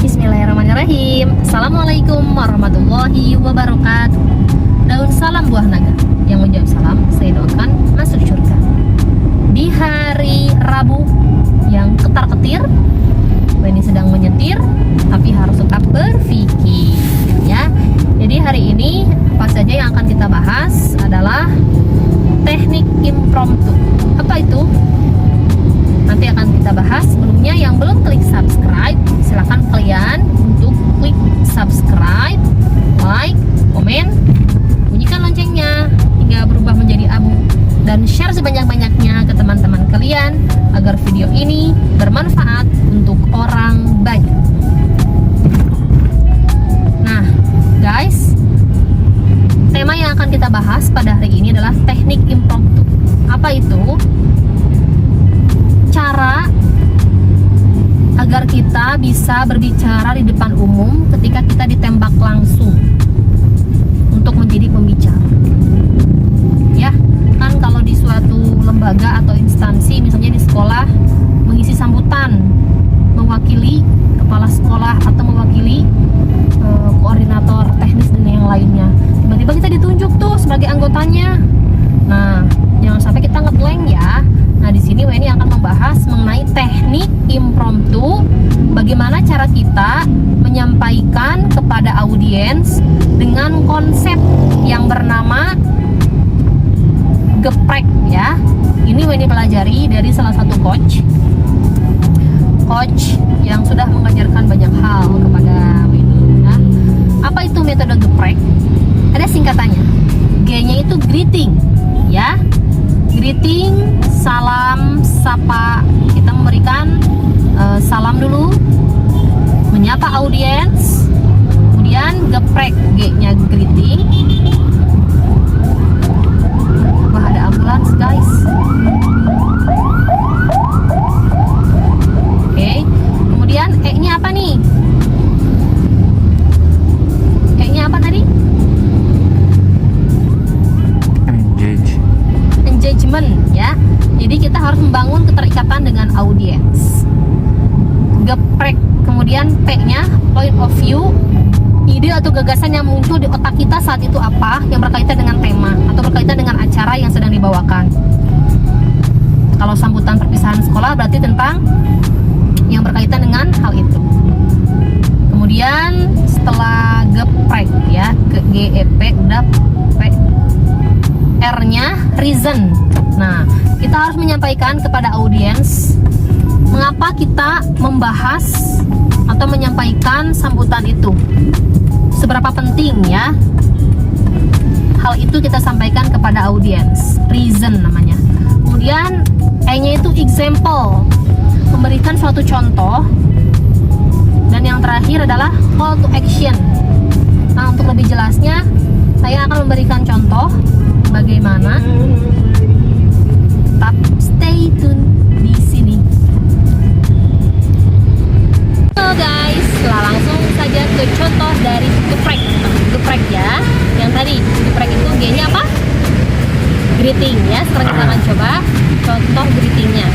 Bismillahirrahmanirrahim. Assalamualaikum warahmatullahi wabarakatuh. Daun salam buah naga, yang menjawab salam saya doakan masuk surga. Di hari Rabu yang ketar-ketir, Weni sedang menyetir tapi harus tetap berpikir ya. Jadi hari ini apa saja yang akan kita bahas adalah teknik impromptu. Apa itu? Nanti akan kita bahas. Sebelumnya yang belum klik subscribe, silahkan kalian untuk klik subscribe, like, komen, bunyikan loncengnya hingga berubah menjadi abu, dan share sebanyak-banyaknya ke teman-teman kalian agar video ini bermanfaat untuk orang banyak. Nah guys, tema yang akan kita bahas pada hari ini adalah teknik impromptu. Apa itu? Cara agar kita bisa berbicara di depan umum ketika kita ditembak langsung untuk menjadi pembicara. Ya, kan kalau di suatu lembaga atau instansi, misalnya di sekolah, mengisi sambutan, mewakili kepala sekolah atau mewakili koordinator teknis dan yang lainnya. Tiba-tiba kita ditunjuk tuh sebagai anggotanya. Nah, jangan sampai kita ngeblank ya. Nah, di sini Weni akan membahas mengenai teknik impromptu, bagaimana cara kita menyampaikan kepada audiens dengan konsep yang bernama geprek ya. Ini Weni pelajari dari salah satu coach yang sudah mengajarkan banyak hal kepada Weni. Nah, apa itu metode geprek? Ada singkatannya. G-nya itu greeting ya. Greeting, salam, sapa. Kita memberikan salam dulu, menyapa audiens, kemudian geprek, G-nya greeting. Wah, ada ambulans guys. Oke, kemudian E-nya apa nih? E-nya apa tadi? Engagement ya. Jadi kita harus membangun keterikatan dengan audiens. Geprek, kemudian P-nya point of view, ide atau gagasan yang muncul di otak kita saat itu apa yang berkaitan dengan tema atau berkaitan dengan acara yang sedang dibawakan. Kalau sambutan perpisahan sekolah berarti tentang yang berkaitan dengan hal itu. Kemudian setelah geprek ya, ke GEP udah P, R-nya reason. Nah, kita harus menyampaikan kepada audiens mengapa kita membahas atau menyampaikan sambutan itu. Seberapa penting ya hal itu kita sampaikan kepada audiens. Reason namanya. Kemudian E-nya itu example, memberikan suatu contoh. Dan yang terakhir adalah call to action. Nah, untuk lebih jelasnya saya akan memberikan contoh bagaimana. Tetap stay tune di sini. Halo guys, langsung saja ke contoh dari geprek. Geprek ya. Yang tadi geprek itu G-nya apa? Greeting ya. Sekarang kita akan coba contoh greetingnya.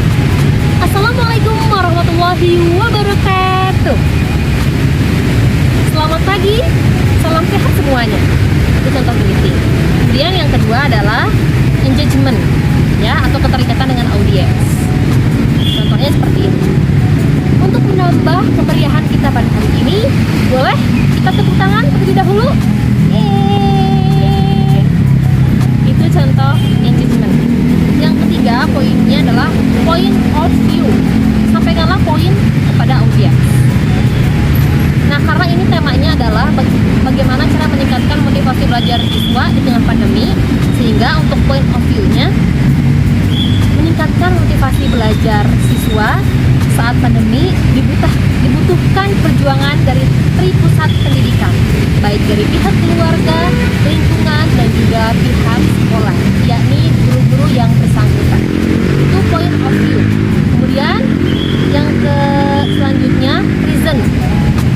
Assalamualaikum warahmatullahi wabarakatuh. Selamat pagi, salam sehat semuanya. Itu contoh greeting. Kemudian yang kedua adalah engagement ya, atau keterikatan dengan audiens. Contohnya seperti ini. Untuk menambah kemeriahan kita pada hari ini, boleh kita tepuk tangan terlebih dahulu. Yeay. Itu contoh engagement. Yang ketiga poinnya adalah point of view. Sampaikanlah poin kepada audiens. Nah, karena ini temanya adalah bagaimana cara meningkatkan motivasi belajar siswa di tengah pandemi, sehingga untuk point of view-nya meningkatkan motivasi belajar siswa saat pandemi dibutuhkan perjuangan dari Pusat Pendidikan, baik dari pihak keluarga, lingkungan, dan juga pihak sekolah, yakni guru-guru yang bersangkutan. Itu point of view. Kemudian yang selanjutnya reason.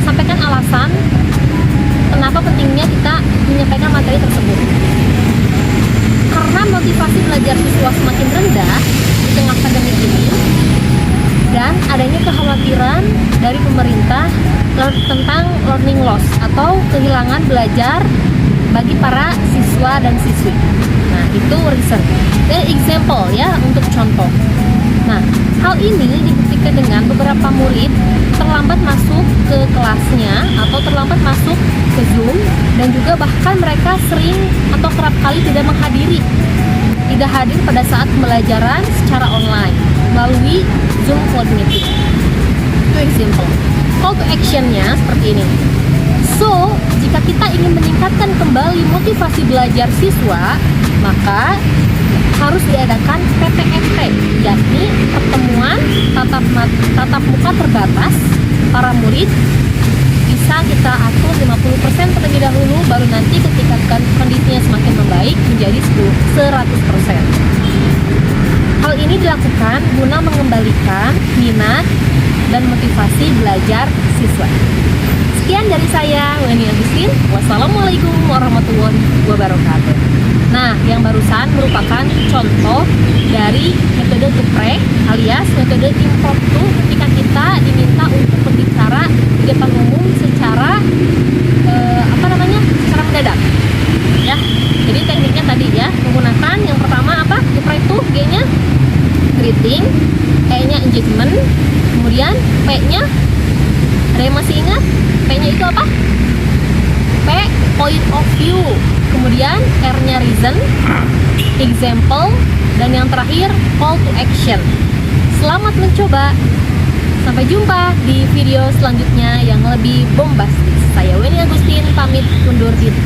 Sampaikan alasan kenapa pentingnya kita menyampaikan materi tersebut. Karena motivasi belajar siswa semakin rendah di tengah pandemi ini, dan adanya kekhawatiran dari pemerintah tentang learning loss atau kehilangan belajar bagi para siswa dan siswi. Nah, itu reason. Dan example ya, untuk contoh. Nah, hal ini dibuktikan dengan beberapa murid terlambat masuk ke kelasnya atau terlambat masuk ke Zoom, dan juga bahkan mereka sering atau kerap kali tidak hadir pada saat pembelajaran secara online melalui Zoom Cloud Meeting. Itu example. Call to action-nya seperti ini. So, jika kita ingin meningkatkan kembali motivasi belajar siswa, maka harus diadakan PTMT, yakni pertemuan tatap muka terbatas para murid. Bisa kita atur 50% terlebih dahulu, baru nanti ketika kondisinya semakin membaik menjadi 100%. Hal ini dilakukan guna mengembalikan minat dan motivasi belajar siswa. Sekian dari saya, Weni Agustin. Wassalamualaikum warahmatullahi wabarakatuh. Nah, yang barusan merupakan contoh dari metode geprek alias metode impromptu ketika kita diminta untuk berbicara di depan umum secara secara mendadak. Ya. Jadi tekniknya tadi ya, menggunakan yang pertama apa? Geprek itu G-nya greeting, E-nya engagement, kemudian P-nya ada yang masih ingat? P-nya itu apa? P, point of view, kemudian R-nya reason, example, dan yang terakhir call to action. Selamat mencoba. Sampai jumpa di video selanjutnya yang lebih bombastis. Saya Weni Agustin pamit undur diri.